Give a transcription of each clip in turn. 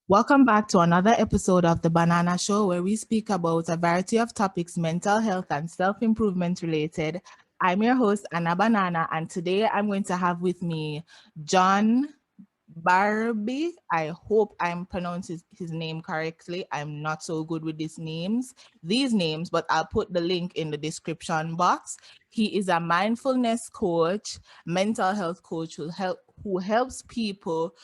Welcome back to another episode of The Banana Show, where we speak about a variety of topics, mental health and self improvement related. I'm your host, Anna Banana, and today I'm going to have with me John Barby. I hope I'm pronouncing his name correctly. I'm not so good with these names, but I'll put the link in the description box. He is a mindfulness coach, mental health coach who helps people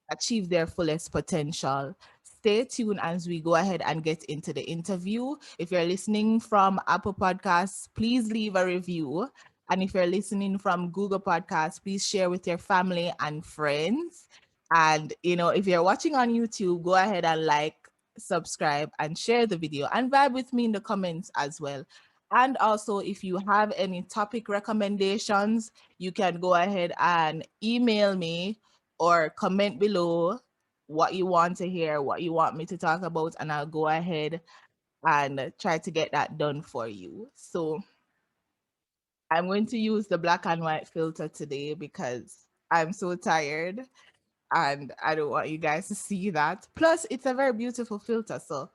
achieve their fullest potential. Stay tuned as we go ahead and get into the interview. If you're listening from Apple Podcasts, please leave a review. And if you're listening from Google Podcasts, please share with your family and friends. And, if you're watching on YouTube, go ahead and subscribe, and share the video and vibe with me in the comments as well. And also, if you have any topic recommendations, you can go ahead and email me or comment below what you want to hear, what you want me to talk about, and I'll go ahead and try to get that done for you. So I'm going to use the black and white filter today because I'm so tired and I don't want you guys to see that. Plus, it's a very beautiful filter. So,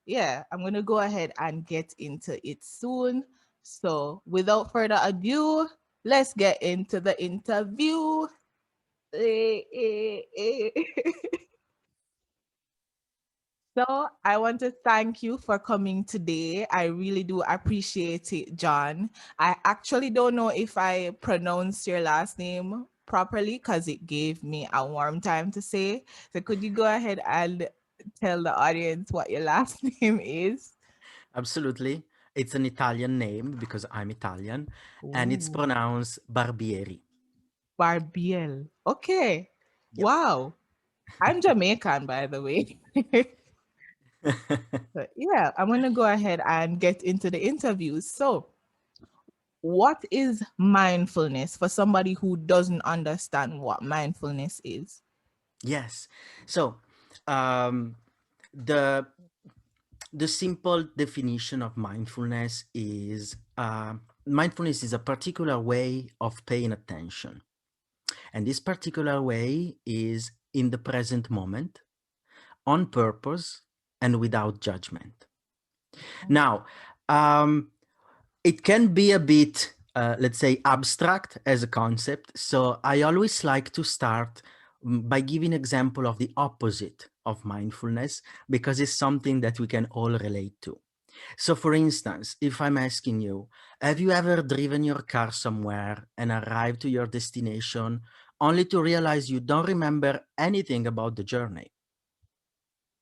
yeah, I'm going to go ahead and get into it soon. So, without further ado, let's get into the interview. So I want to thank you for coming today. I really do appreciate it, John. I actually don't know if I pronounced your last name properly because it gave me a warm time to say. So could you go ahead and tell the audience what your last name is? Absolutely. It's an Italian name because I'm Italian, and it's Ooh, pronounced Barbieri. Barbiel. Okay. Yep. Wow. I'm Jamaican, by the way. But yeah, I'm going to go ahead and get into the interview. So, what is mindfulness for somebody who doesn't understand what mindfulness is? Yes. So, um, the the simple definition of mindfulness is a particular way of paying attention, and this particular way is in the present moment, on purpose, and without judgment. Now, um, it can be a bit, let's say, abstract as a concept. So I always like to start by giving example of the opposite of mindfulness because it's something that we can all relate to. So for instance, if I'm asking you, have you ever driven your car somewhere and arrived to your destination only to realize you don't remember anything about the journey,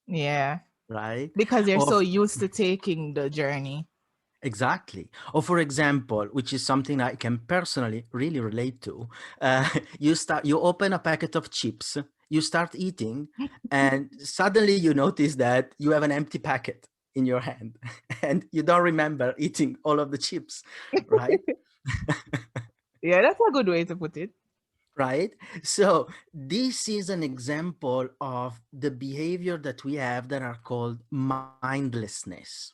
Yeah, right? because you're Or so used to taking the journey. exactly. Or for example, which is something I can personally really relate to, you open a packet of chips, you start eating, and suddenly you notice that you have an empty packet in your hand, and you don't remember eating all of the chips, right? Yeah, that's a good way to put it. Right? So this is an example of the behavior that we have that are called mindlessness,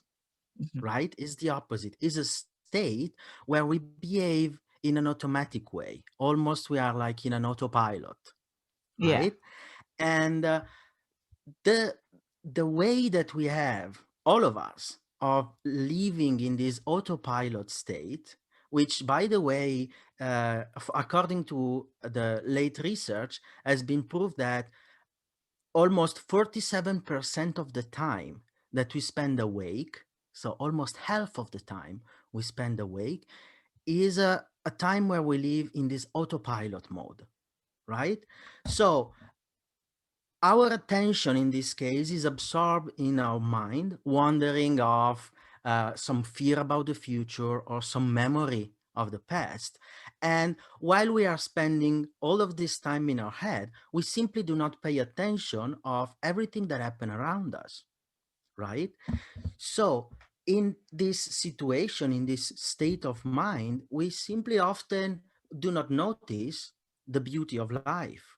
Mhm. right? Is the opposite, is a state where we behave in an automatic way. Almost we are like in an autopilot, Yeah. right? And the the way that we have, all of us, of living in this autopilot state, which by the way, according to the late research, has been proved that almost 47% of the time that we spend awake, so almost half of the time we spend awake, is a time where we live in this autopilot mode, right? So our attention in this case is absorbed in our mind, wandering off some fear about the future or some memory of the past. And while we are spending all of this time in our head, we simply do not pay attention of everything that happened around us, right? So in this situation, in this state of mind, we simply often do not notice the beauty of life.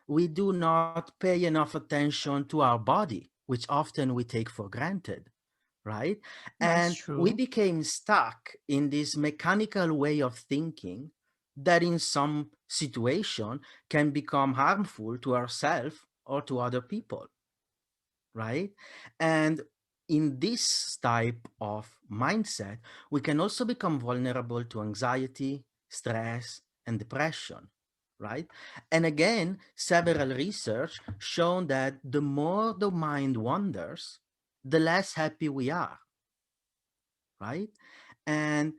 We do not pay enough attention to our body, which often we take for granted, right? That's And we true. became stuck in this mechanical way of thinking that in some situation can become harmful to ourselves or to other people. right? And in this type of mindset, we can also become vulnerable to anxiety, stress, and depression, right? And again, several research shown that the more the mind wanders, the less happy we are, right? And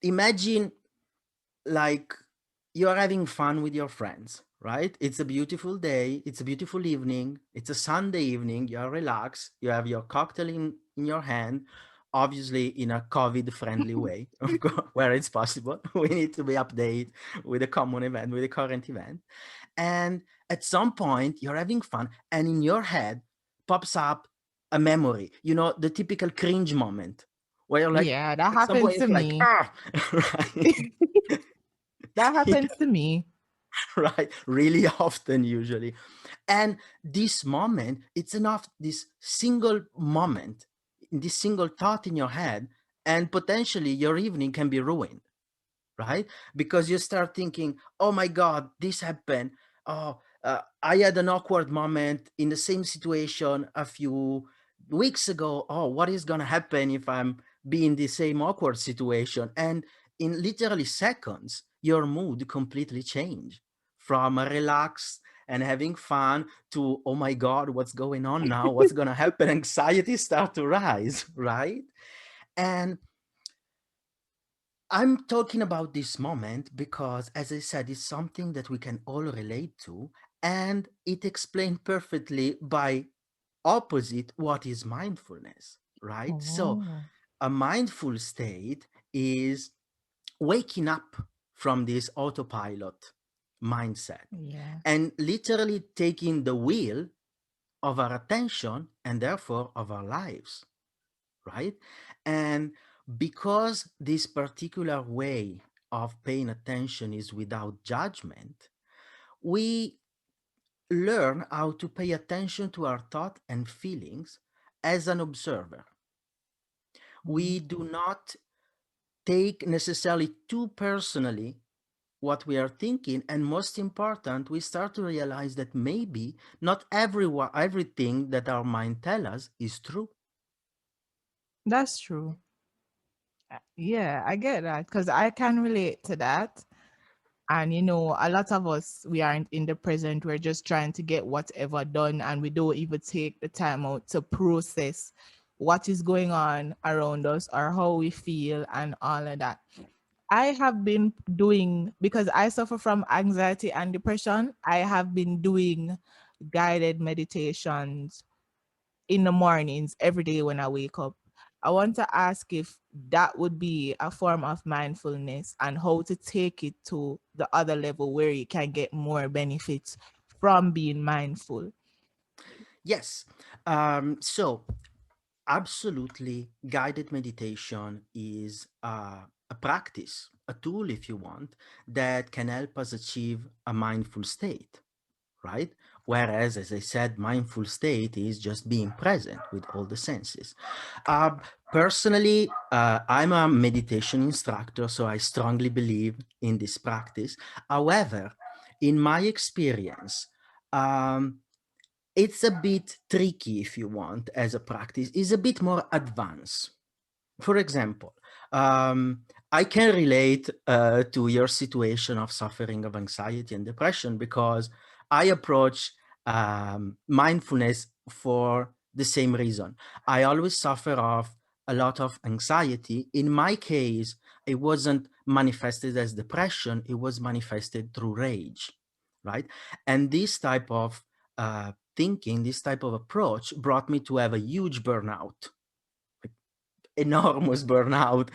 imagine, like, you're having fun with your friends, right? It's a beautiful day, it's a beautiful evening, it's a Sunday evening, you're relaxed, you have your cocktail in your hand, obviously in a COVID friendly way, of course, where it's possible. We need to be updated with the common event, with the current event. And at some point, you're having fun, and in your head pops up a memory, the typical cringe moment where you're like, Yeah, that at some point, happens to it's like, me. ah, right? That happens to me. Right, really often usually. And this moment, it's enough, this single moment, this single thought in your head, and potentially your evening can be ruined, right? Because you start thinking, oh my God, this happened. Oh, I had an awkward moment in the same situation a few weeks ago. Oh, what is going to happen if I'm be in the same awkward situation? And in literally seconds, your mood completely change from a relaxed and having fun to, oh my God, what's going on now? What's going to happen? Anxiety start to rise, right? And I'm talking about this moment because, as I said, it's something that we can all relate to, and it explained perfectly by opposite what is mindfulness, right? So, Oh, a mindful state is waking up from this autopilot mindset yeah. and literally taking the wheel of our attention and therefore of our lives, right? And because this particular way of paying attention is without judgment, we learn how to pay attention to our thought and feelings as an observer. Mm. We do not take necessarily too personally what we are thinking, and most important, we start to realize that maybe not everything that our mind tells us is true. That's true. Yeah, I get that because I can relate to that. And a lot of us, we aren't in the present. We're just trying to get whatever done, and we don't even take the time out to process what is going on around us or how we feel and all of that. I have been doing, because I suffer from anxiety and depression, I have been doing guided meditations in the mornings every day when I wake up. I want to ask if that would be a form of mindfulness and how to take it to the other level where you can get more benefits from being mindful. Yes. So absolutely, guided meditation is a practice, a tool, if you want, that can help us achieve a mindful state, right? Whereas, as I said, mindful state is just being present with all the senses. Uh, Personally, I'm a meditation instructor, so I strongly believe in this practice. However, in my experience, um, it's a bit tricky, if you want, as a practice. It's a bit more advanced. For example, I can relate to your situation of suffering of anxiety and depression because I approach mindfulness for the same reason. I always suffer of a lot of anxiety. In my case, it wasn't manifested as depression, it was manifested through rage, right? And this type of thinking, this type of approach brought me to have a huge burnout, enormous burnout,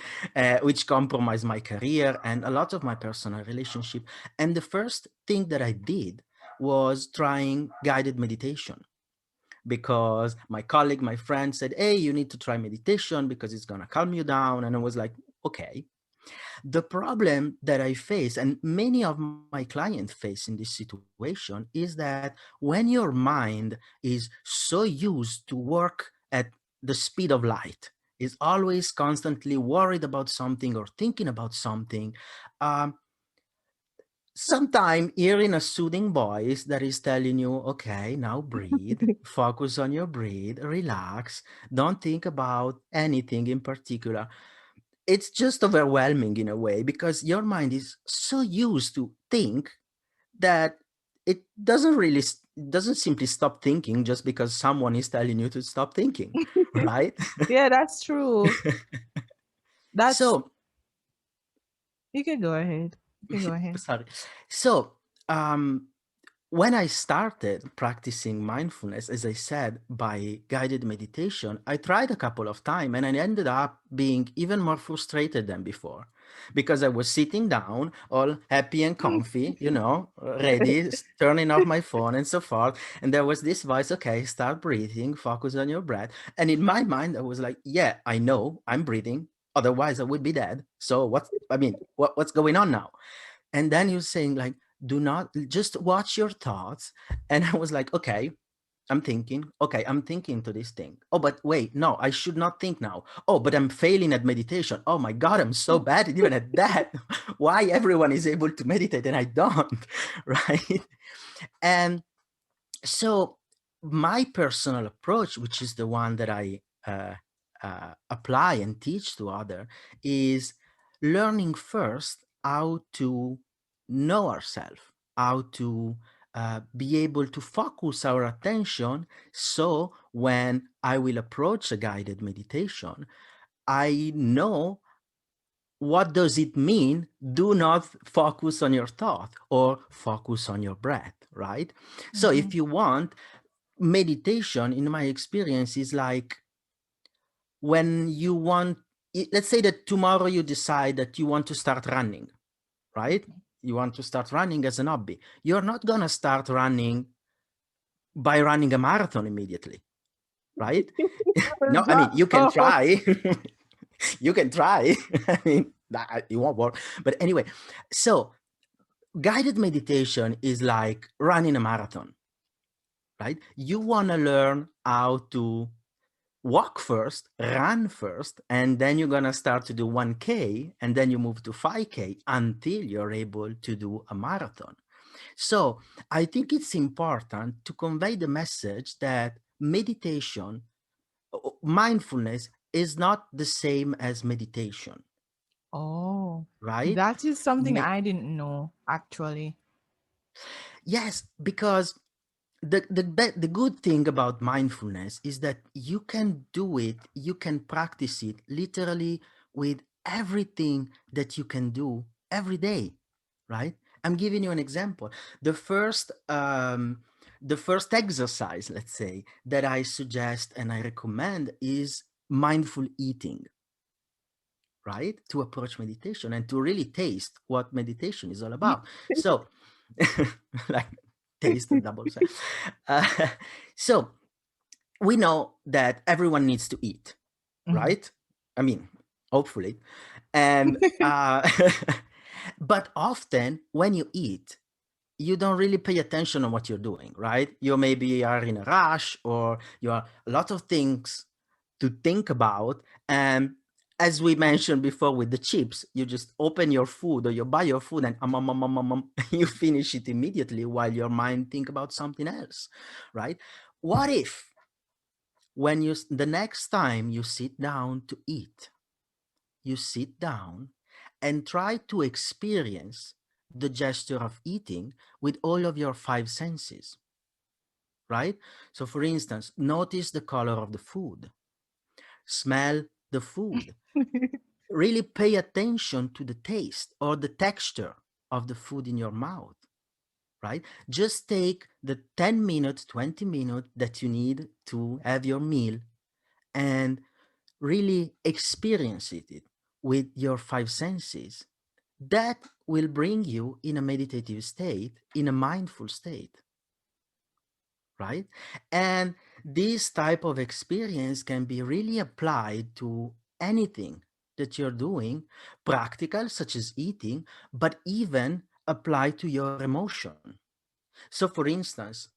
which compromised my career and a lot of my personal relationship. And the first thing that I did was trying guided meditation because my colleague, my friend said, hey, you need to try meditation because it's going to calm you down. And I was like, okay. The problem that I face, and many of my clients face in this situation, is that when your mind is so used to work at the speed of light, is always constantly worried about something or thinking about something, um, sometime hearing a soothing voice that is telling you, okay, now breathe, focus on your breathe, relax, don't think about anything in particular. It's just overwhelming in a way because your mind is so used to think that it doesn't simply stop thinking just because someone is telling you to stop thinking, right? Yeah, that's true. That's So you can go ahead. You can go ahead. sorry. So um when I started practicing mindfulness, as I said, by guided meditation, I tried a couple of times and I ended up being even more frustrated than before because I was sitting down, all happy and comfy, ready, turning off my phone and so forth. And there was this voice, okay, start breathing, focus on your breath. And in my mind, I was like, yeah, I know I'm breathing. Otherwise, I would be dead. So what's going on now? And then he was saying like, do not just watch your thoughts. And I was like, okay, I'm thinking to this thing. Oh, but wait, no, I should not think now. Oh, but I'm failing at meditation. Oh my God, I'm so bad even at that. Why everyone is able to meditate and I don't? Right. And so my personal approach, which is the one that I apply and teach to other, is learning first how to know ourselves, how to be able to focus our attention. So when I will approach a guided meditation, I know what does it mean. Do not focus on your thought or focus on your breath, right? So Mhm. if you want, meditation in my experience is like when you want, let's say that tomorrow you decide that you want to start running, right? You want to start running as an hobby. You're not going to start running by running a marathon immediately, right? No, I mean, That's you can all. try. You can try. I mean, it won't work. But anyway, so guided meditation is like running a marathon, right? You want to learn how to walk first, run first, and then you're going to start to do 1K, and then you move to 5K until you're able to do a marathon. So I think it's important to convey the message that meditation, mindfulness is not the same as meditation, Oh, right? that is something Me- I didn't know actually. yes, because the good thing about mindfulness is that you can do it, you can practice it literally with everything that you can do every day, right? I'm giving you an example. The first exercise, let's say, that I suggest and I recommend is mindful eating, right? To approach meditation and to really taste what meditation is all about. So, like taste and double say. Uh, so we know that everyone needs to eat, Mhm. right? I mean, hopefully. And but often when you eat, you don't really pay attention on what you're doing, right? You maybe are in a rush or you are a lot of things to think about. And as we mentioned before with the chips, you just open your food or you buy your food and you finish it immediately while your mind think about something else, right? What if when the next time you sit down to eat, you sit down and try to experience the gesture of eating with all of your five senses, right? So, for instance, notice the color of the food, smell the food, really pay attention to the taste or the texture of the food in your mouth, right? Just take the 10 minutes, 20 minutes that you need to have your meal and really experience it with your five senses. That will bring you in a meditative state, in a mindful state, right? And this type of experience can be really applied to anything that you're doing, practical, such as eating, but even applied to your emotion. So, for instance,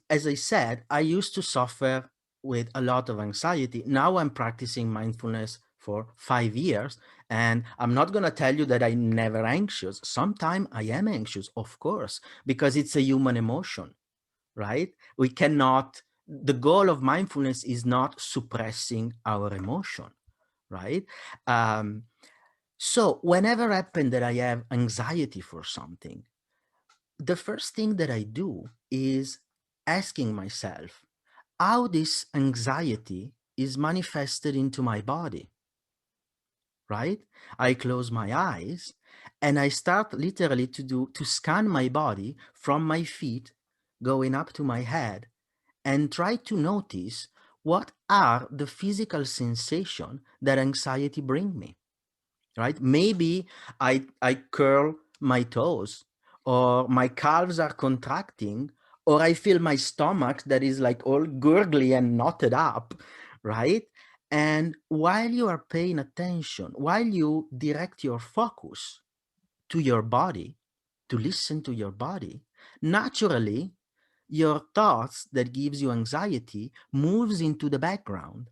as I said, I used to suffer with a lot of anxiety. Now I'm practicing mindfulness for 5 years And I'm not going to tell you that I'm never anxious. Sometimes I am anxious, of course, because it's a human emotion, right? We cannot, the goal of mindfulness is not suppressing our emotion, right? Um, so whenever happen that I have anxiety for something, the first thing that I do is asking myself how this anxiety is manifested into my body, right? I close my eyes and I start literally to scan my body from my feet going up to my head and try to notice what are the physical sensation that anxiety bring me, right? Maybe I curl my toes, or my calves are contracting, or I feel my stomach that is like all gurgly and knotted up, right? And while you are paying attention, while you direct your focus to your body, to listen to your body, naturally your thoughts that gives you anxiety moves into the background.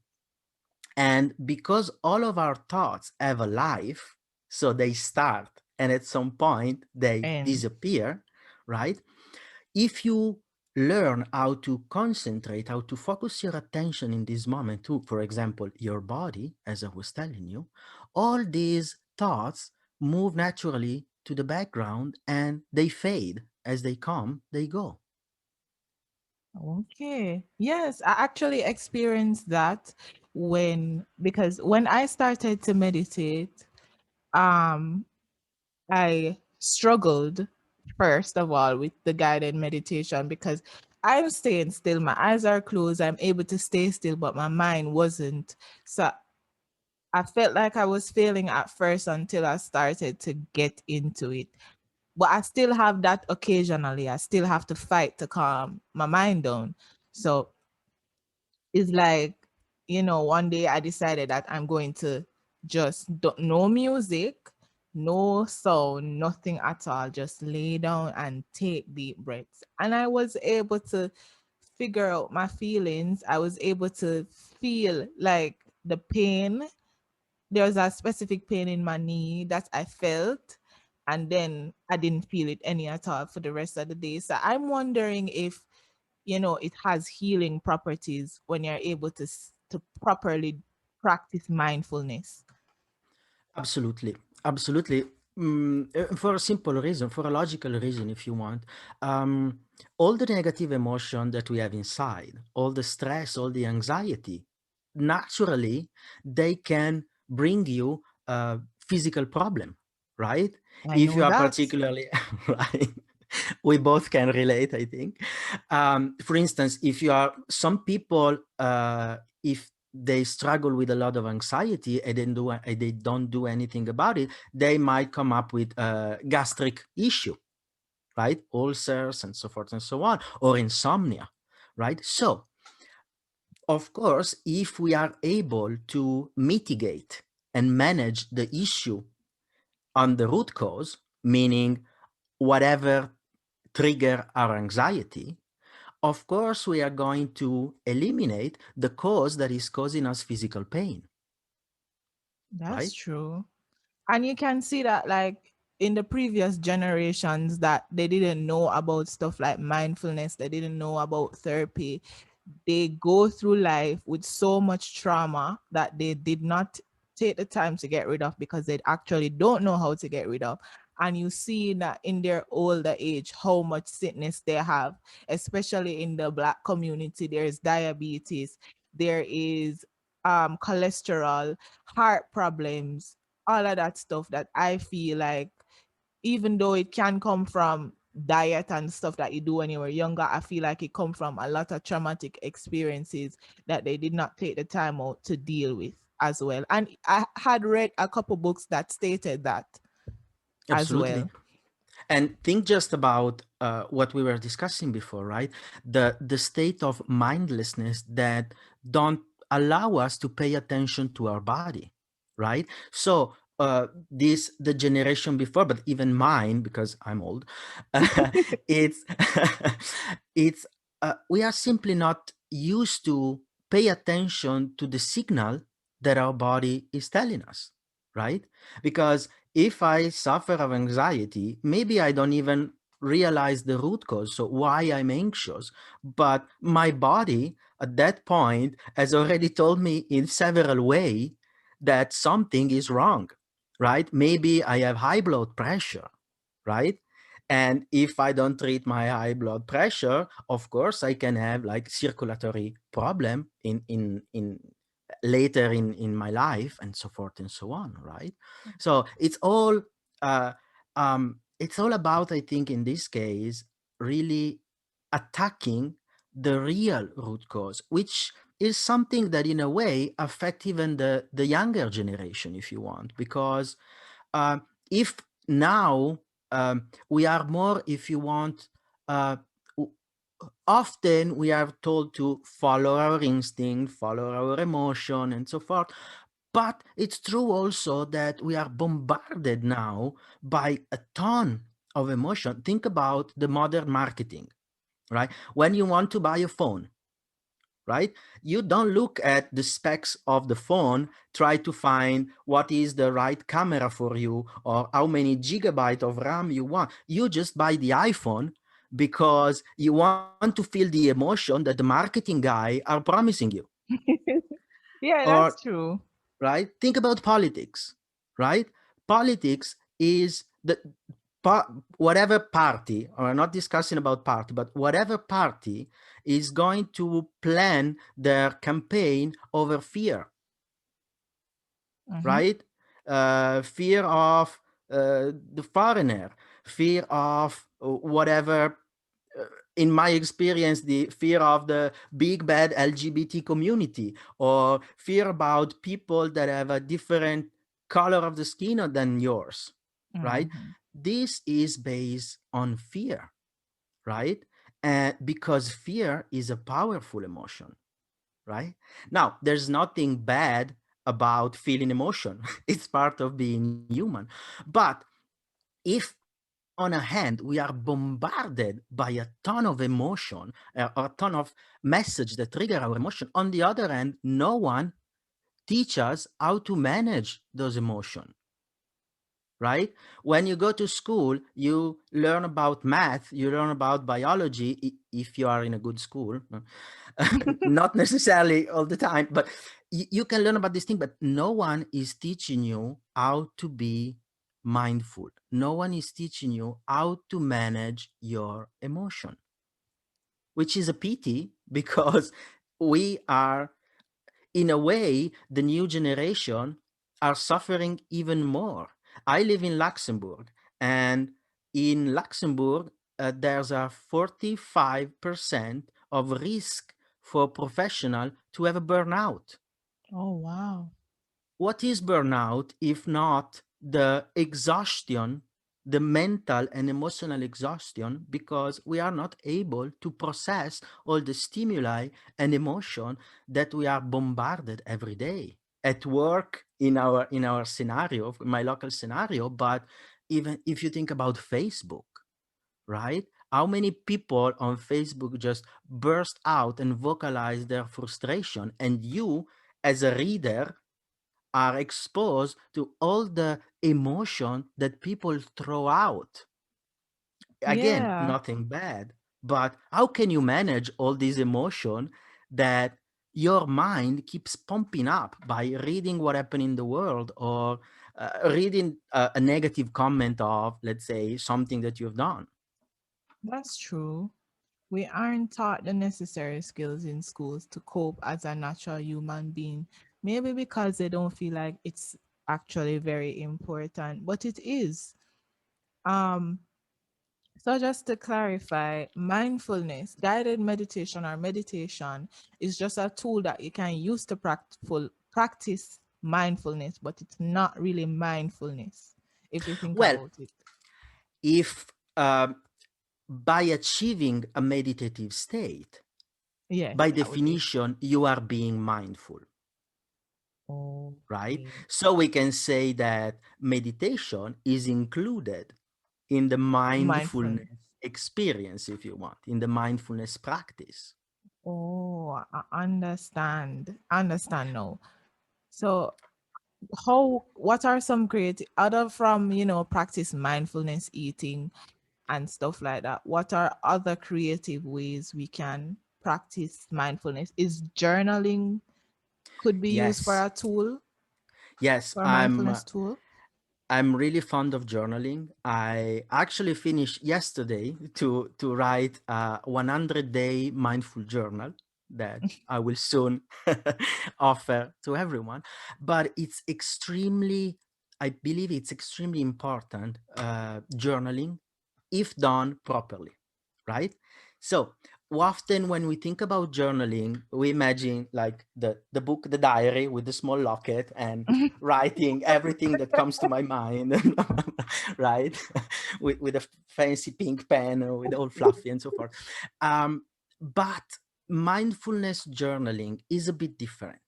And because all of our thoughts have a life, so they start and at some point they And disappear, right? If you learn how to concentrate, how to focus your attention in this moment to, for example, your body, as I was telling you, all these thoughts move naturally to the background and they fade. As they come, they go. okay. Yes, I actually experienced that because when I started to meditate, um, I struggled first of all with the guided meditation because I'm staying still. My eyes are closed. I'm able to stay still, but my mind wasn't. So I felt like I was failing at first until I started to get into it. But I still have that occasionally. I still have to fight to calm my mind down. So it's like, one day I decided that I'm going to no music, no sound, nothing at all, just lay down and take deep breaths. And I was able to figure out my feelings. I was able to feel like the pain. There was a specific pain in my knee that I felt, and then I didn't feel it any at all for the rest of the day. So I'm wondering if it has healing properties when you're able to properly practice mindfulness. Absolutely, absolutely. For a simple reason, for a logical reason, if you want, um, all the negative emotion that we have inside, all the stress, all the anxiety, naturally, they can bring you a physical problem, right? I If you know are that. particularly right, we both can relate, I think. For instance, if you are some people, if they struggle with a lot of anxiety and they don't do anything about it, they might come up with a gastric issue, right? Ulcers and so forth and so on, or insomnia, right? So, of course, if we are able to mitigate and manage the issue on the root cause, meaning whatever trigger our anxiety, of course, we are going to eliminate the cause that is causing us physical pain, That's right? true. And you can see that, like, in the previous generations, that they didn't know about stuff like mindfulness, they didn't know about therapy. They go through life with so much trauma that they did not take the time to get rid of because they actually don't know how to get rid of. And you see that in their older age, how much sickness they have, especially in the Black community. There's diabetes, there is cholesterol, heart problems, all of that stuff that I feel like, even though it can come from diet and stuff that you do when you were younger, I feel like it come from a lot of traumatic experiences that they did not take the time out to deal with as well. And I had read a couple books that stated that as Absolutely. well. And think just about what we were discussing before, right? The state of mindlessness that don't allow us to pay attention to our body, right? So this the generation before, but even mine, because I'm old, it's it's we are simply not used to pay attention to the signal that our body is telling us, right? Because if I suffer of anxiety, maybe I don't even realize the root cause, so why I'm anxious, but my body at that point has already told me in several ways that something is wrong, right? Maybe I have high blood pressure, right? And if I don't treat my high blood pressure, of course I can have like circulatory problem in later in my life, and so forth and so on, right? So uh it's all about, I think, in this case, really attacking the real root cause, which is something that in a way affect even the younger generation, if you want, because if now we are more, if you want, uh, w- often we are told to follow our instinct, follow our emotion, and so forth. But it's true also that we are bombarded now by a ton of emotion. Think about the modern marketing, right? When you want to buy a phone, right? You don't look at the specs of the phone, try to find what is the right camera for you or how many gigabyte of RAM you want. You just buy the iPhone because you want to feel the emotion that the marketing guy are promising you. Yeah, Or, that's true. right? Think about politics, right? Politics is whatever party, or I'm not discussing about party, but whatever party is going to plan their campaign over fear, Mm-hmm. right? Fear of the foreigner, fear of whatever. In my experience, the fear of the big bad LGBT community, or fear about people that have a different color of the skin than yours, right? Mm-hmm. This is based on fear, right? And because fear is a powerful emotion, right? Now, there's nothing bad about feeling emotion. It's part of being human. But if on a hand we are bombarded by a ton of emotion, or a ton of message that trigger our emotion, on the other hand, no one teach us how to manage those emotions, right? When you go to school, you learn about math, you learn about biology, if you are in a good school. Not necessarily all the time, but you can learn about this thing, but no one is teaching you how to be mindful. No one is teaching you how to manage your emotion, which is a pity because we are, in a way, the new generation are suffering even more. I live in Luxembourg, and in Luxembourg, there's a 45% of risk for professional to have a burnout. Oh, wow. What is burnout if not the exhaustion, the mental and emotional exhaustion, because we are not able to process all the stimuli and emotion that we are bombarded every day at work, in our scenario, my local scenario. But even if you think about Facebook, right? How many people on Facebook just burst out and vocalize their frustration, and you, as a reader, are exposed to all the emotion that people throw out. Again, Yeah, nothing bad, but how can you manage all these emotion that your mind keeps pumping up by reading what happened in the world, or reading a negative comment of, let's say, something that you've done. that's true. We aren't taught the necessary skills in schools to cope as a natural human being. Maybe because they don't feel like it's actually very important, but it is. Um, so just to clarify, mindfulness, guided meditation or meditation is just a tool that you can use to practice mindfulness, but it's not really mindfulness if you think Well, about it. if by achieving a meditative state, Yes, by that would be definition, you are being mindful, right? okay. So we can say that meditation is included in the mindfulness Mindfulness. experience, if you want, in the mindfulness practice. Oh, I understand. Understand now. So what are some creative other from, practice mindfulness eating and stuff like that? What are other creative ways we can practice mindfulness? Is journaling could be used for Yes, a tool, yes, for a mindfulness tool? I'm really fond of journaling. I actually finished yesterday to write a 100-day mindful journal that I will soon offer to everyone. But it's extremely, I believe it's extremely important, journaling, if done properly, right? So often when we think about journaling, we imagine like the book, the diary with the small locket and writing everything that comes to my mind, right? With a fancy pink pen or with all fluffy and so forth. But mindfulness journaling is a bit different,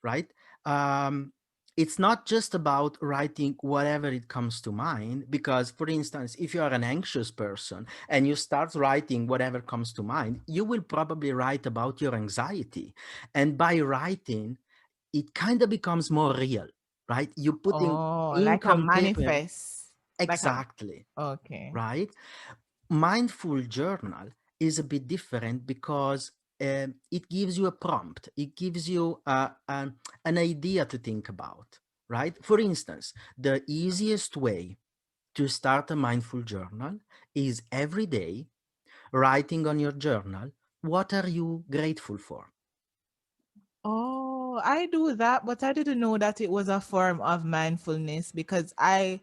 right? Um, it's not just about writing whatever it comes to mind, because, for instance, if you are an anxious person and you start writing whatever comes to mind, you will probably write about your anxiety. And by writing, it kind of becomes more real, right? You're putting Oh, ink like a on paper. manifest. Like a Exactly, okay. right? Mindful journal is a bit different because it gives you a prompt, it gives you an idea to think about, right? For instance, the easiest way to start a mindful journal is every day writing on your journal, what are you grateful for? Oh, I do that, but I didn't know that it was a form of mindfulness because I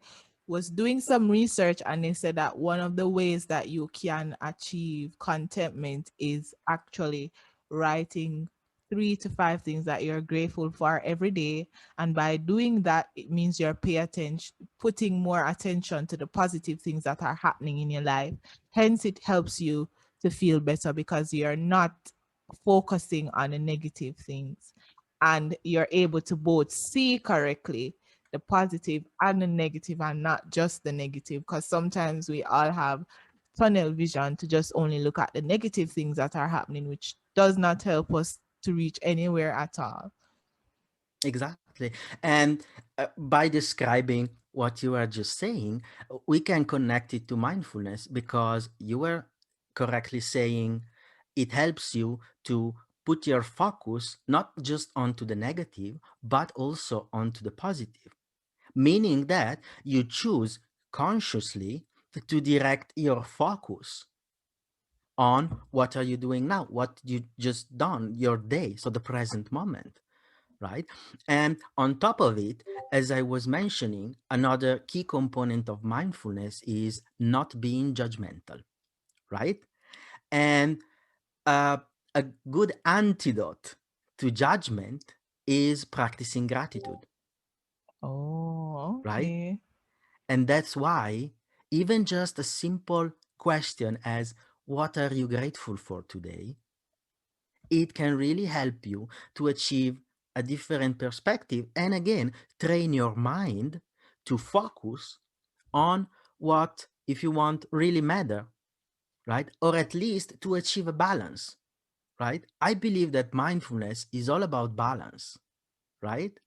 was doing some research and they said that one of the ways that you can achieve contentment is actually writing 3 to 5 things that you're grateful for every day. And by doing that, it means you're putting more attention to the positive things that are happening in your life. Hence, it helps you to feel better because you're not focusing on the negative things, and you're able to both see correctly the positive and the negative and not just the negative, because sometimes we all have tunnel vision to just only look at the negative things that are happening, which does not help us to reach anywhere at all. Exactly. And by describing what you are just saying, we can connect it to mindfulness, because you were correctly saying it helps you to put your focus not just onto the negative, but also onto the positive, meaning that you choose consciously to direct your focus on what are you doing now, what you just done, your day, so the present moment, right? And on top of it, as I was mentioning, another key component of mindfulness is not being judgmental, right? And uh, a good antidote to judgment is practicing gratitude, Oh, right? okay. And that's why even just a simple question as, what are you grateful for today? It can really help you to achieve a different perspective, and again train your mind to focus on what, if you want, really matter, right? Or at least to achieve a balance, right? I believe that mindfulness is all about balance, right?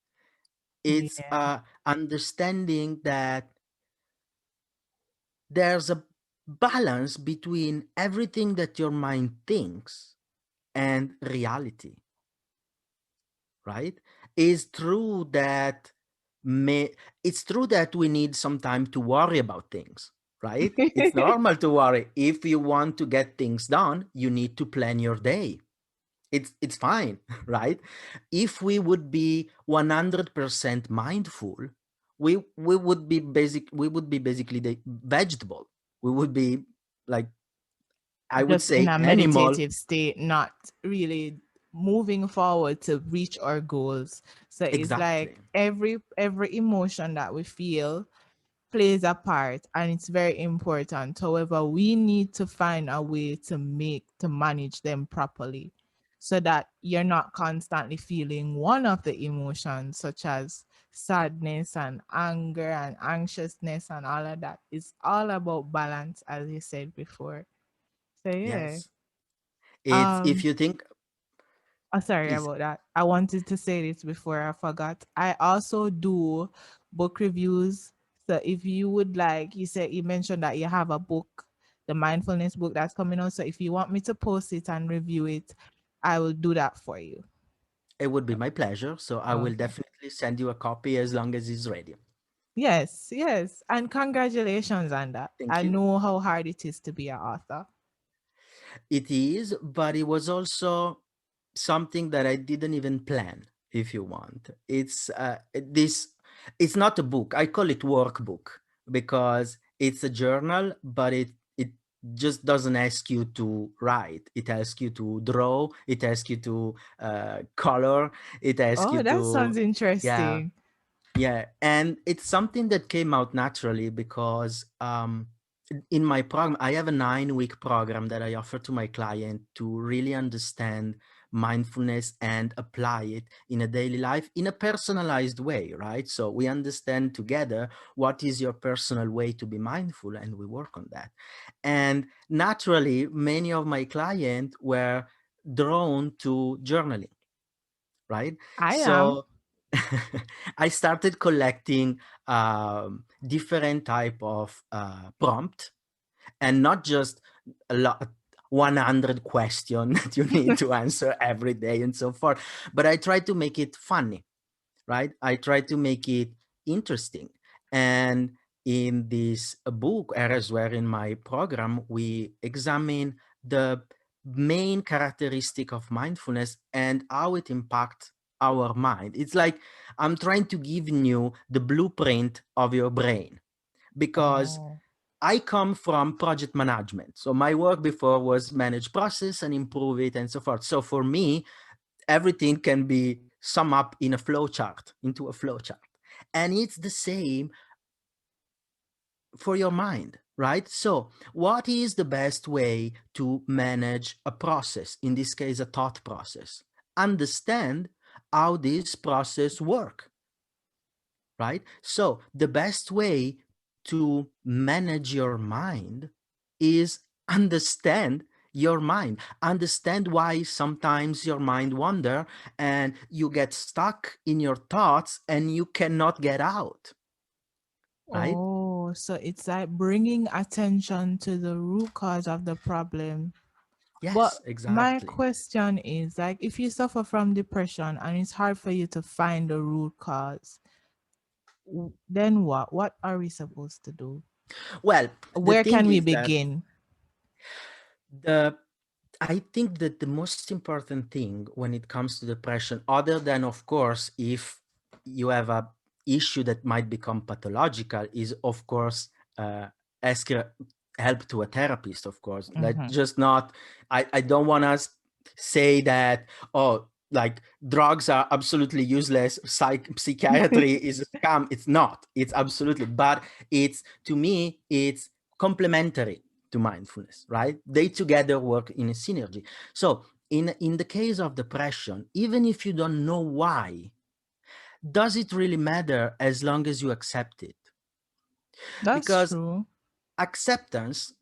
It's Yeah. understanding that there's a balance between everything that your mind thinks and reality, right? Is true that may it's true that we need some time to worry about things, right? It's normal to worry. If you want to get things done, you need to plan your day. It's fine, right? If we would be 100% mindful, we would be basically the vegetable. We would be like, I would Just in say, a animal. meditative state, not really moving forward to reach our goals. So it's Exactly. like every emotion that we feel plays a part and it's very important. However, we need to find a way to manage them properly so that you're not constantly feeling one of the emotions such as sadness and anger and anxiousness and all of that. It's all about balance, as you said before. So yeah. Yes. It's, if Um you think, Oh, sorry Please. about that. I wanted to say this before I forgot. I also do book reviews. So if you would like, you mentioned that you have a book, the mindfulness book that's coming out. So if you want me to post it and review it, I will do that for you. It would be my pleasure. So I will Okay. definitely send you a copy as long as it's ready. Yes, yes. And congratulations on that. Thank I you. know how hard it is to be an author. It is, but it was also something that I didn't even plan, if you want. It's not a book. I call it workbook because it's a journal, but it just doesn't ask you to write. It asks you to draw, it asks you to color, it asks you Oh, that to sounds yeah, interesting. yeah, and it's something that came out naturally because in my program, I have a 9-week program that I offer to my client to really understand mindfulness and apply it in a daily life in a personalized way, right? So we understand together what is your personal way to be mindful, and we work on that. And naturally, many of my clients were drawn to journaling, right? I am. So I started collecting different type of prompt, and not just a lot 100 question that you need to answer every day and so forth, but I try to make it funny, right? I try to make it interesting. And in this book, as well in my program, we examine the main characteristic of mindfulness and how it impacts our mind. It's like I'm trying to give you the blueprint of your brain because Oh. I come from project management. So my work before was manage process and improve it and so forth. So for me, everything can be summed up in a flow chart, into a flow chart. And it's the same for your mind, right? So what is the best way to manage a process, in this case a thought process? Understand how this process work, right? So the best way to manage your mind is understand your mind. Understand why sometimes your mind wander and you get stuck in your thoughts and you cannot get out, right? Oh, so it's like bringing attention to the root cause of the problem. But Yes, my exactly. question is like, if you suffer from depression and it's hard for you to find the root cause, then what? What are we supposed to do? Well, the Where thing can we is that begin? the I think that the most important thing when it comes to depression, other than of course if you have a issue that might become pathological, is of course ask help to a therapist. Of course, like Mm-hmm. just not. I don't want to say that, oh, like drugs are absolutely useless. Psychiatry is a scam. It's not. It's absolutely, but it's, to me, it's complementary to mindfulness, right? They together work in a synergy. So in the case of depression, even if you don't know why, does it really matter as long as you accept it? That's Because true. acceptance,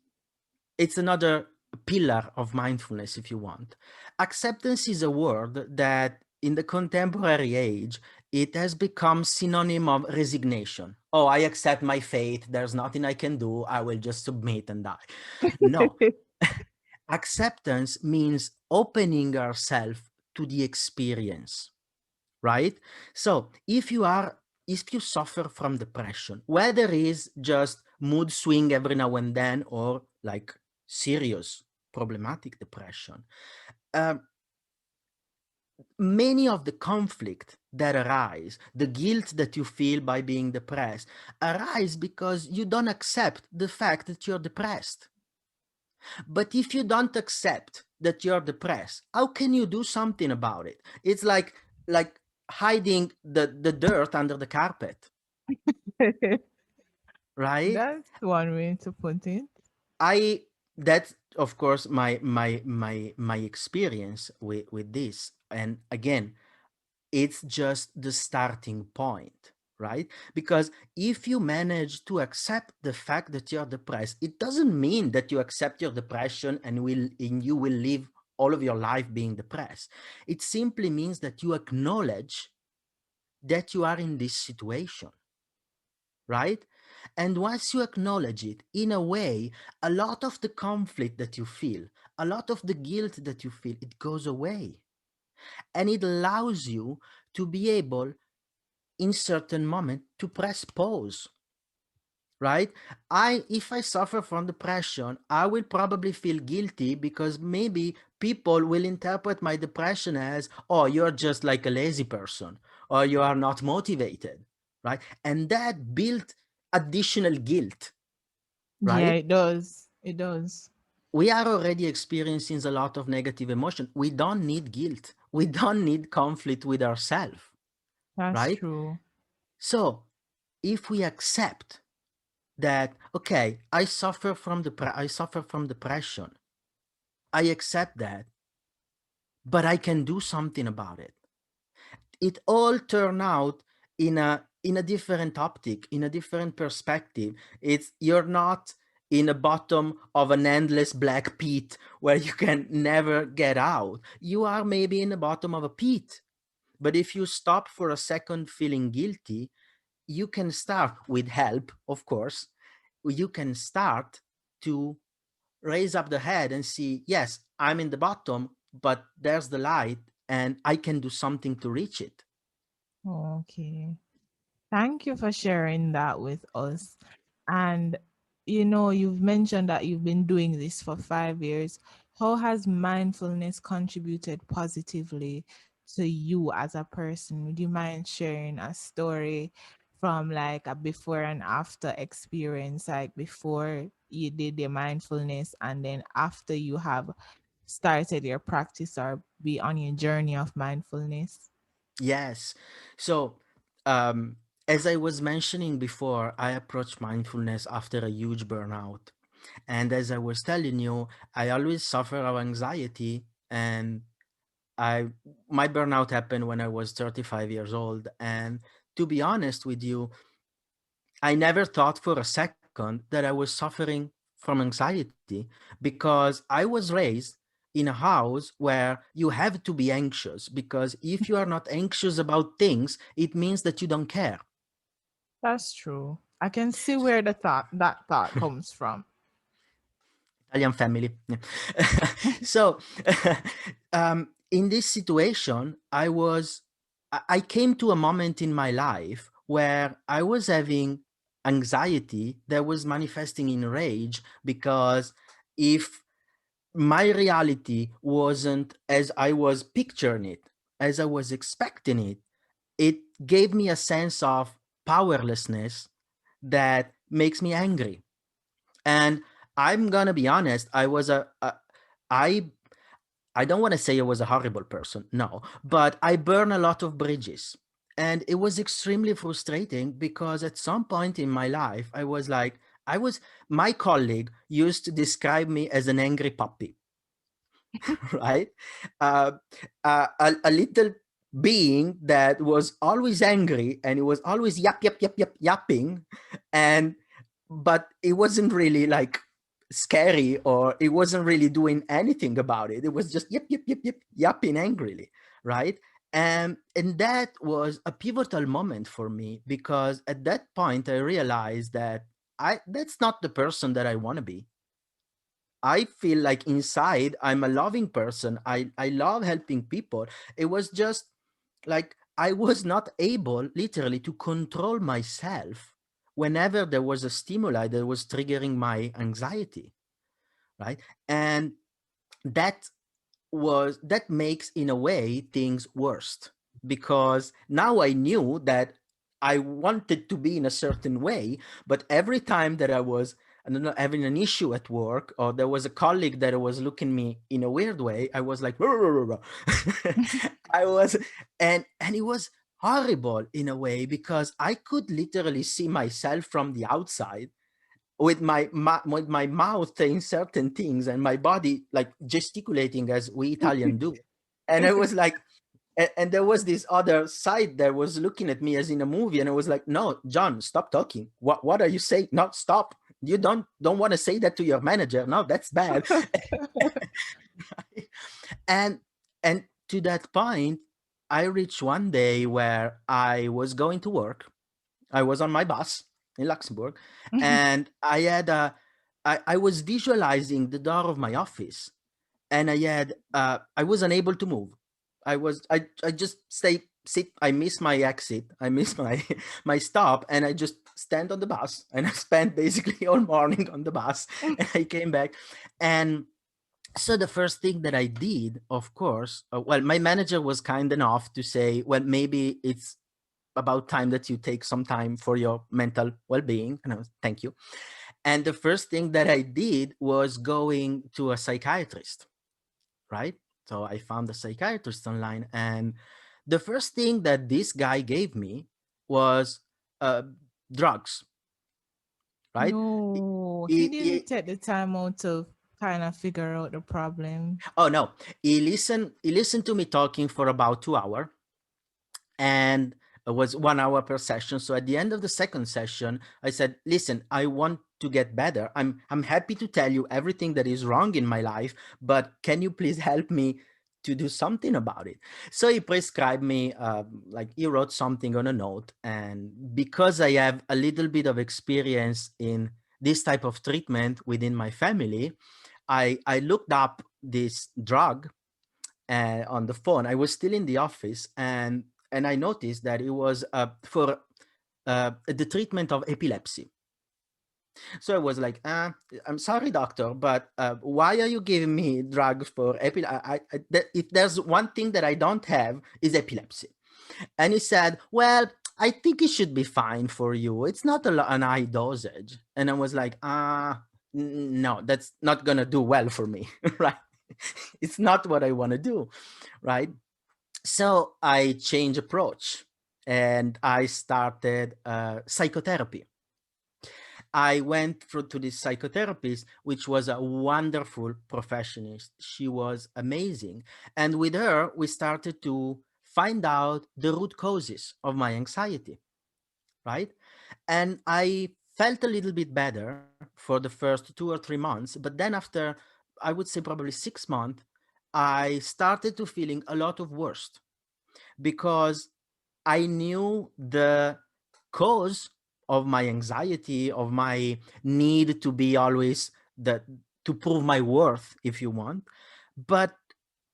it's another pillar of mindfulness, if you want. Acceptance is a word that in the contemporary age, it has become synonym of resignation. Oh, I accept my fate. There's nothing I can do. I will just submit and die. No, acceptance means opening ourselves to the experience, right? So if you suffer from depression, whether it's just mood swing every now and then or like serious problematic depression, uh, many of the conflict that arise, the guilt that you feel by being depressed, arise because you don't accept the fact that you're depressed. But if you don't accept that you're depressed, how can you do something about it? It's like hiding the dirt under the carpet, right? That's one way to put it. I That's of course my experience with this. And again, it's just the starting point, right? Because if you manage to accept the fact that you're depressed, it doesn't mean that you accept your depression and you will live all of your life being depressed. It simply means that you acknowledge that you are in this situation, right? And once you acknowledge it, in a way, a lot of the conflict that you feel, a lot of the guilt that you feel, it goes away. And it allows you to be able, in certain moment, to press pause, right? If I suffer from depression, I will probably feel guilty because maybe people will interpret my depression as, oh, you're just like a lazy person, or you are not motivated, right? And that built additional guilt, Yeah, right? it does. It does. We are already experiencing a lot of negative emotion. We don't need guilt. We don't need conflict with ourselves, That's right? true. So if we accept that, okay, I suffer from depression, I accept that, but I can do something about it. It all turned out in a different optic, in a different perspective. It's You're not in the bottom of an endless black pit where you can never get out. You are maybe in the bottom of a pit. But if you stop for a second feeling guilty, you can start, with help, of course, you can start to raise up the head and see, yes, I'm in the bottom, but there's the light and I can do something to reach it. Okay. Thank you for sharing that with us. And you've mentioned that you've been doing this for 5 years. How has mindfulness contributed positively to you as a person? Would you mind sharing a story from like a before and after experience, like before you did the mindfulness and then after you have started your practice or be on your journey of mindfulness? Yes. So, um, as I was mentioning before, I approached mindfulness after a huge burnout. And as I was telling you, I always suffer of anxiety, and I my burnout happened when I was 35 years old. And to be honest with you, I never thought for a second that I was suffering from anxiety, because I was raised in a house where you have to be anxious, because if you are not anxious about things, it means that you don't care. That's true. I can see where that thought comes from. Italian family. Yeah. So, in this situation, I came to a moment in my life where I was having anxiety that was manifesting in rage, because if my reality wasn't as I was picturing it, as I was expecting it, it gave me a sense of powerlessness that makes me angry. And I'm gonna be honest, I I don't want to say I was a horrible person, no, but I burned a lot of bridges. And it was extremely frustrating, because at some point in my life, I was like, my colleague used to describe me as an angry puppy, right? Uh, a little being that was always angry, and it was always yapping, and but it wasn't really like scary, or it wasn't really doing anything about it. It was just yapping angrily, right? And that was a pivotal moment for me, because at that point I realized that I that's not the person that I want to be. I feel like inside I'm a loving person. I love helping people. It was just like I was not able literally to control myself whenever there was a stimuli that was triggering my anxiety, right? And that that makes in a way things worse, because now I knew that I wanted to be in a certain way, but every time that I was, I don't know, having an issue at work, or there was a colleague that was looking me in a weird way, I was like, "Rah, rah, rah, rah." I was, and it was horrible in a way, because I could literally see myself from the outside, with with my mouth saying certain things, and my body like gesticulating as we Italian do. And I was like, and there was this other side that was looking at me as in a movie, and I was like, no, John, stop talking. What are you saying? No, stop. You don't want to say that to your manager. No, that's bad. And and to that point, I reached one day where I was going to work. I was on my bus in Luxembourg, and I was visualizing the door of my office, and I was unable to move. I just stay sit. I miss my exit. I miss my my stop, and I just stand on the bus, and I spent basically all morning on the bus, and I came back, and so the first thing that I did, of course, well, my manager was kind enough to say, well, maybe it's about time that you take some time for your mental well-being. And I was, thank you. And the first thing that I did was going to a psychiatrist, right? So I found a psychiatrist online, and the first thing that this guy gave me was uh, drugs, right? No, he didn't take the time out to kind of figure out the problem. Oh no, he listened to me talking for about 2 hours, and it was 1 hour per session. So at the end of the second session, I said, listen, I want to get better. I'm happy to tell you everything that is wrong in my life, but can you please help me to do something about it? So he prescribed me, like he wrote something on a note, and because I have a little bit of experience in this type of treatment within my family, I looked up this drug on the phone. I was still in the office, and I noticed that it was for the treatment of epilepsy. So I was like, I'm sorry, doctor, but why are you giving me drugs for epilepsy? If there's one thing that I don't have is epilepsy. And he said, well, I think it should be fine for you. It's not an high dosage. And I was like, no, that's not going to do well for me, right? It's not what I want to do, right? So I changed approach, and I started psychotherapy. I went through to this psychotherapist, which was a wonderful professionist. She was amazing. And with her, we started to find out the root causes of my anxiety, right? And I felt a little bit better for the first 2 or 3 months. But then after, I would say probably 6 months, I started to feeling a lot of worse because I knew the cause of my anxiety, of my need to be always the to prove my worth, if you want. But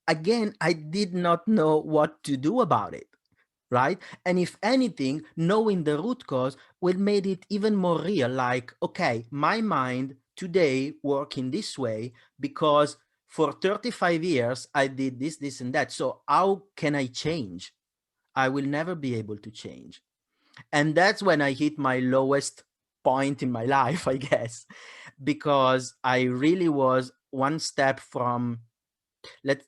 again, I did not know what to do about it, right? And if anything, knowing the root cause will made it even more real. Like, okay, my mind today work in this way because for 35 years I did this, this, and that. So how can I change? I will never be able to change. And that's when I hit my lowest point in my life, I guess, because I really was one step from, let's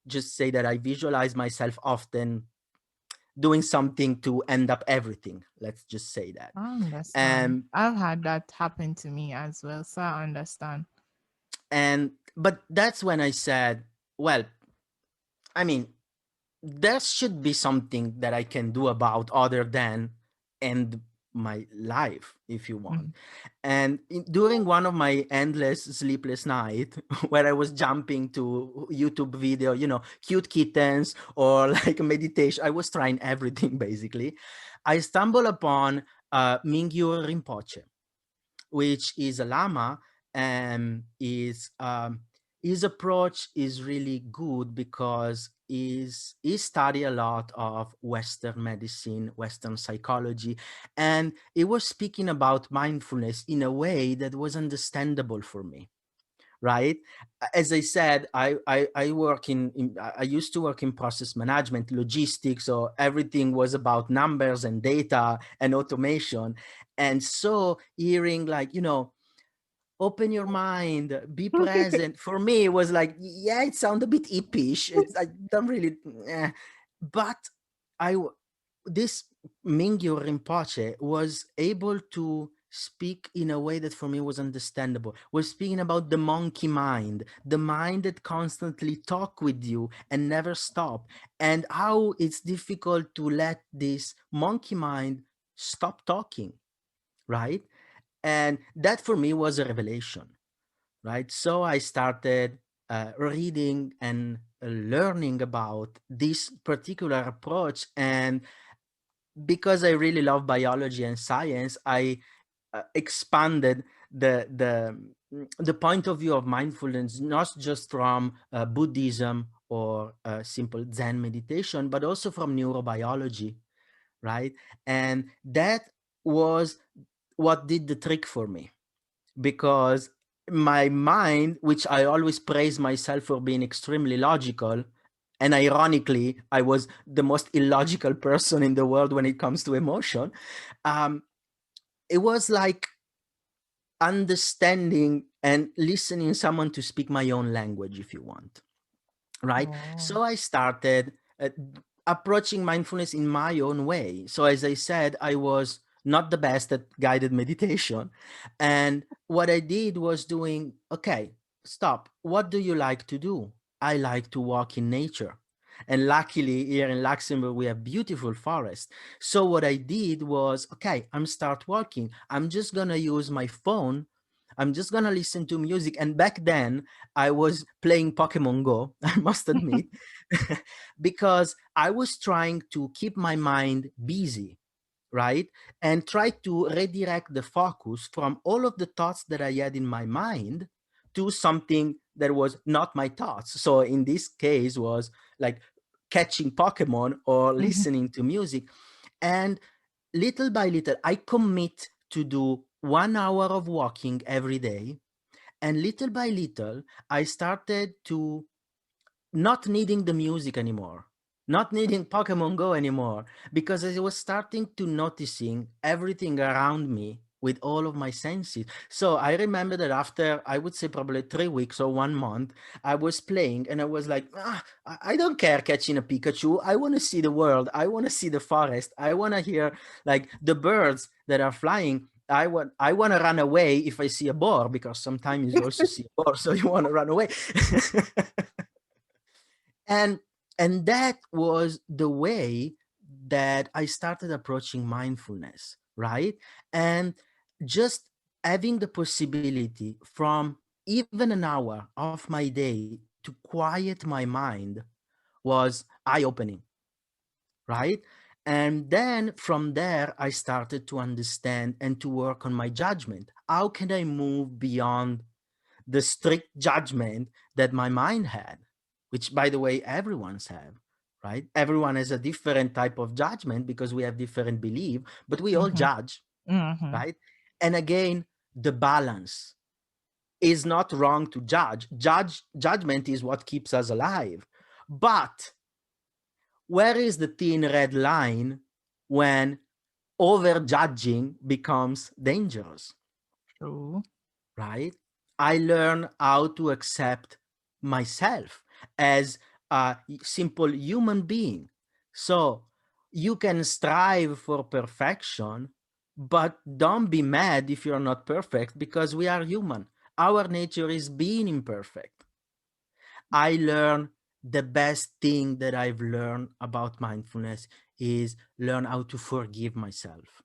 just say that I visualize myself often doing something to end up everything. Let's just say that. I understand. And I've had that happen to me as well, so I understand. but that's when I said, well, I mean, there should be something that I can do about other than end my life, if you want. Mhm. And during one of my endless sleepless night, where I was jumping to YouTube video, cute kittens or like meditation, I was trying everything basically. I stumbled upon Mingyur Rinpoche, which is a lama, and his approach is really good because he study a lot of Western medicine, Western psychology, and he was speaking about mindfulness in a way that was understandable for me, right? As I said, I work I used to work in process management, logistics, so everything was about numbers and data and automation. And so hearing like, open your mind, be present, for me it was like, yeah, it sounds a bit hippish. I don't really but I this Mingyu Rinpoche was able to speak in a way that for me was understandable. We're speaking about the monkey mind, the mind that constantly talk with you and never stop, and how it's difficult to let this monkey mind stop talking, right? And that for me was a revelation, right? So I started reading and learning about this particular approach. And because I really love biology and science, I expanded the point of view of mindfulness, not just from Buddhism or simple Zen meditation, but also from neurobiology, right? And that was what did the trick for me, because my mind, which I always praise myself for being extremely logical, and ironically, I was the most illogical person in the world when it comes to emotion. Um, it was like understanding and listening someone to speak my own language, if you want, right? Oh. So I started approaching mindfulness in my own way. So as I said, I was not the best at guided meditation, and what I did was doing, okay, stop, what do you like to do? I like to walk in nature, and luckily here in Luxembourg we have beautiful forests. So what I did was, okay, I'm start walking, I'm just gonna use my phone, I'm just gonna listen to music. And back then I was playing Pokemon Go, I must admit, because I was trying to keep my mind busy, right? And try to redirect the focus from all of the thoughts that I had in my mind to something that was not my thoughts. So in this case was like catching Pokemon or Mhm. listening to music. And little by little, I commit to do 1 hour of walking every day. And little by little, I started to not needing the music anymore, not needing Pokemon Go anymore, because I was starting to noticing everything around me with all of my senses. So I remember that after, I would say probably 3 weeks or 1 month, I was playing and I was like, I don't care catching a Pikachu. I want to see the world. I want to see the forest. I want to hear like the birds that are flying. I want to run away if I see a boar, because sometimes you also see a boar, so you want to run away. and and that was the way that I started approaching mindfulness, right? And just having the possibility from even an hour of my day to quiet my mind was eye-opening, right? And then from there I started to understand and to work on my judgment. How can I move beyond the strict judgment that my mind had, which, by the way, everyone's have, right? Everyone has a different type of judgment because we have different belief, but we all Mhm. judge, Mhm. right? And again, the balance is not wrong to judge. Judgment is what keeps us alive. But where is the thin red line when over judging becomes dangerous? True. Right? I learn how to accept myself as a simple human being. So you can strive for perfection, but don't be mad if you're not perfect, because we are human. Our nature is being imperfect. I learn the best thing that I've learned about mindfulness is learn how to forgive myself,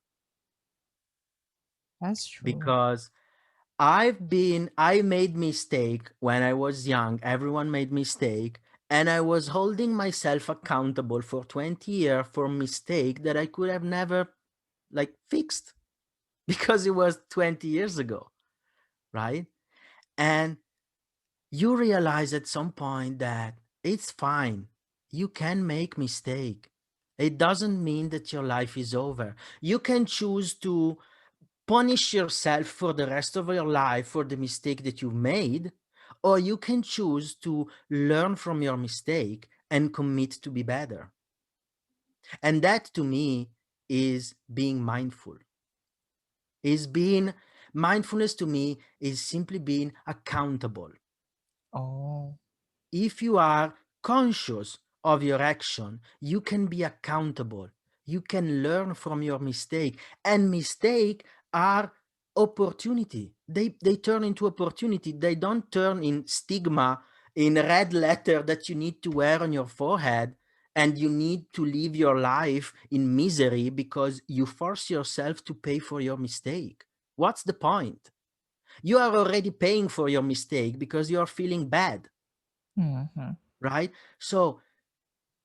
That's true. because I made mistake when I was young. Everyone made mistake. And I was holding myself accountable for 20 years for mistake that I could have never like fixed because it was 20 years ago. Right. And you realize at some point that it's fine. You can make mistake. It doesn't mean that your life is over. You can choose to punish yourself for the rest of your life for the mistake that you made, or you can choose to learn from your mistake and commit to be better. And that to me is being mindful. Is being mindfulness to me is simply being accountable. Oh. If you are conscious of your action, you can be accountable. You can learn from your mistake. And mistake are opportunity. They turn into opportunity. They don't turn in stigma, in red letter that you need to wear on your forehead, and you need to live your life in misery because you force yourself to pay for your mistake. What's the point? You are already paying for your mistake because you are feeling bad. Mhm. right? So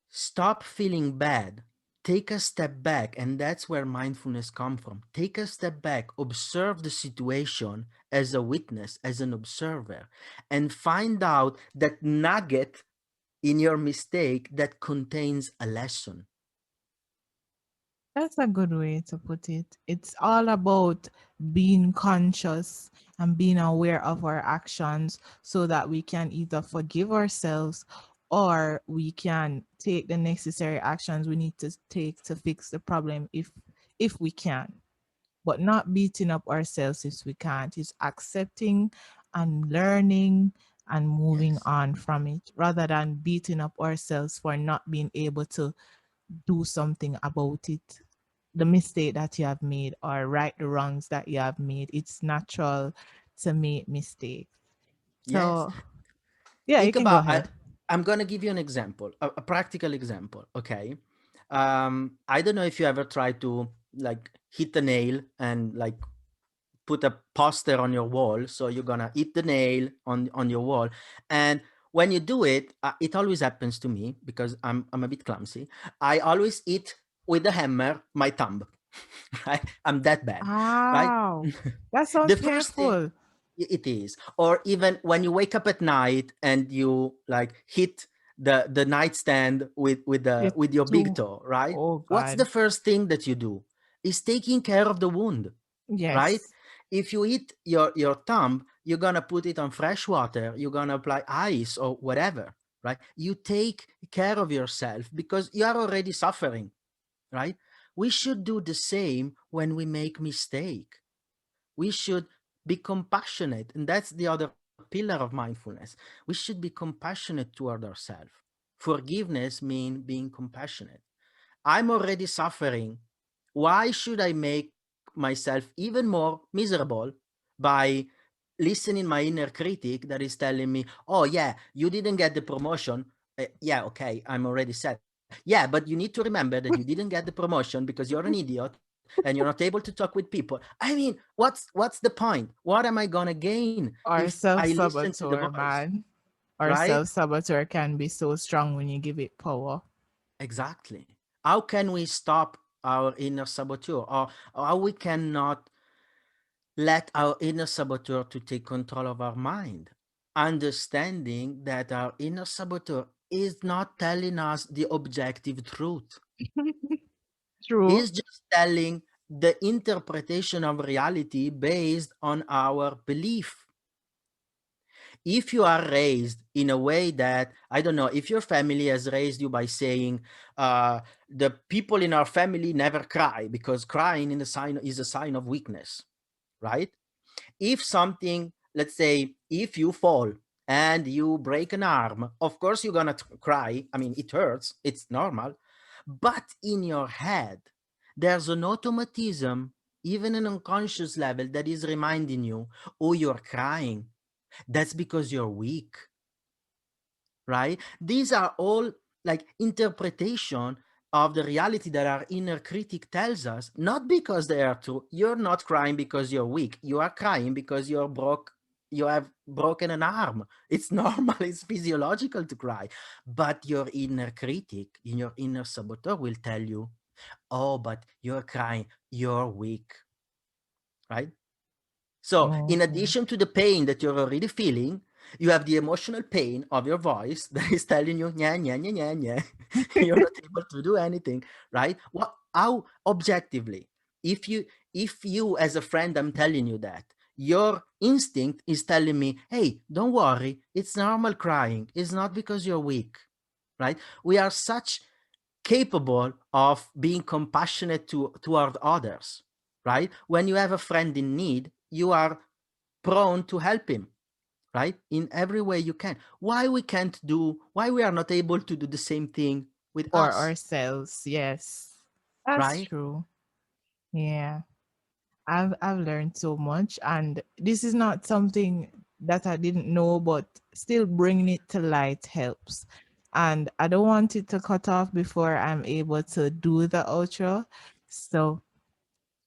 stop feeling bad. Take a step back, and that's where mindfulness comes from. Take a step back, observe the situation as a witness, as an observer, and find out that nugget in your mistake that contains a lesson. That's a good way to put it. It's all about being conscious and being aware of our actions so that we can either forgive ourselves or we can take the necessary actions we need to take to fix the problem if we can. But not beating up ourselves if we can't. It's accepting and learning and moving Yes. on from it rather than beating up ourselves for not being able to do something about it, the mistake that you have made or right the wrongs that you have made. It's natural to make mistakes. Yes. So yeah, you Think can go about, ahead. I'm going to give you an example, a practical example. Okay. I don't know if you ever try to like hit a nail and like put a poster on your wall, so you're gonna hit the nail on your wall, and when you do it, it always happens to me because I'm a bit clumsy. I always hit with the hammer my thumb. Right, I'm that bad, right? Wow. That sounds The first thing, painful. it is. Or even when you wake up at night and you like hit the nightstand It's with your big too, toe, right? oh What's the God. first thing that you do? Is taking care of the wound, right? Yes. If you eat your thumb, you're gonna put it on fresh water, you're gonna apply ice or whatever, right? You take care of yourself because you are already suffering, right? We should do the same when we make mistake. We should be compassionate, and that's the other pillar of mindfulness. We should be compassionate toward ourselves. Forgiveness means being compassionate. I'm already suffering. Why should I make myself even more miserable by listening my inner critic that is telling me, "Oh yeah, you didn't get the promotion." Yeah, okay, I'm already sad. Yeah, but you need to remember that you didn't get the promotion because you're an idiot and you're not able to talk with people. I mean, what's the point? What am I gonna gain if Or I listen to the self-saboteur, voice, man. Or right? self-saboteur can be so strong when you give it power. Exactly. How can we stop our inner saboteur, or how we cannot let our inner saboteur to take control of our mind, understanding that our inner saboteur is not telling us the objective truth. True. He's just telling the interpretation of reality based on our belief. If you are raised in a way that, I don't know, if your family has raised you by saying the people in our family never cry because crying in the sign is a sign of weakness, right? If something, let's say, if you fall and you break an arm, of course you're gonna cry. I mean, it hurts, it's normal. But in your head, there's an automatism, even an unconscious level, that is reminding you, oh, you're crying. That's because you're weak, right? These are all like interpretation of the reality that our inner critic tells us, not because they are true. You're not crying because you're weak. You are crying because you have broken an arm. It's normal, it's physiological to cry. But your inner critic, in your inner saboteur will tell you, oh, but you're crying, you're weak, right? So, in Okay. addition to the pain that you're already feeling, you have the emotional pain of your voice that is telling you, yeah, yeah, yeah, yeah, yeah. You're not able to do anything, right? What? How objectively, if you if you as a friend, I'm telling you that your instinct is telling me, hey, don't worry, it's normal crying. It's not because you're weak, right? We are such capable of being compassionate toward others, right? When you have a friend in need, you are prone to help him, right? In every way you can. Why we are not able to do the same thing with For us, ourselves, yes. That's right? true. Yeah. I've learned so much, and this is not something that I didn't know, but still bringing it to light helps. And I don't want it to cut off before I'm able to do the outro. So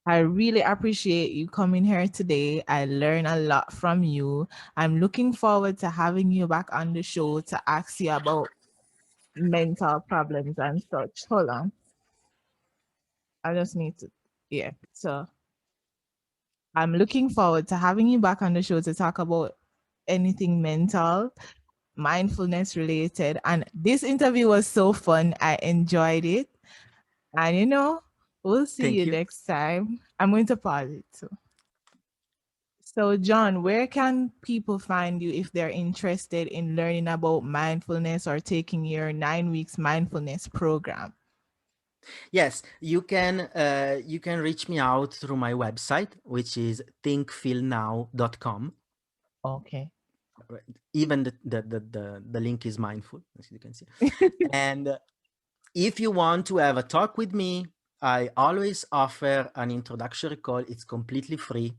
I really appreciate you coming here today. I learned a lot from you. I'm looking forward to having you back on the show to ask you about mental problems and such. Hold on. I just need to, yeah. So I'm looking forward to having you back on the show to talk about anything mental, mindfulness related. And this interview was so fun. I enjoyed it. And we'll see Thank you you. next time. I'm going to pause it too. So, John, where can people find you if they're interested in learning about mindfulness or taking your 9 weeks mindfulness program? Yes, you can reach me out through my website, which is thinkfeelnow.com. Okay. Even the link is mindful, as you can see. And if you want to have a talk with me, I always offer an introductory call. It's completely free.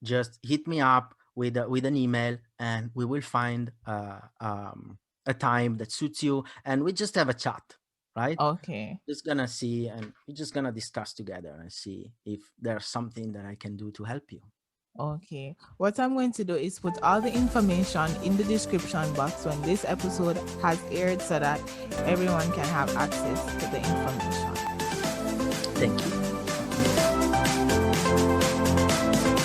Just hit me up with an email, and we will find a time that suits you, and we just have a chat, right? Okay. Just gonna see, and we're just gonna discuss together and see if there's something that I can do to help you. Okay. What I'm going to do is put all the information in the description box when this episode has aired so that everyone can have access to the information. Thank you.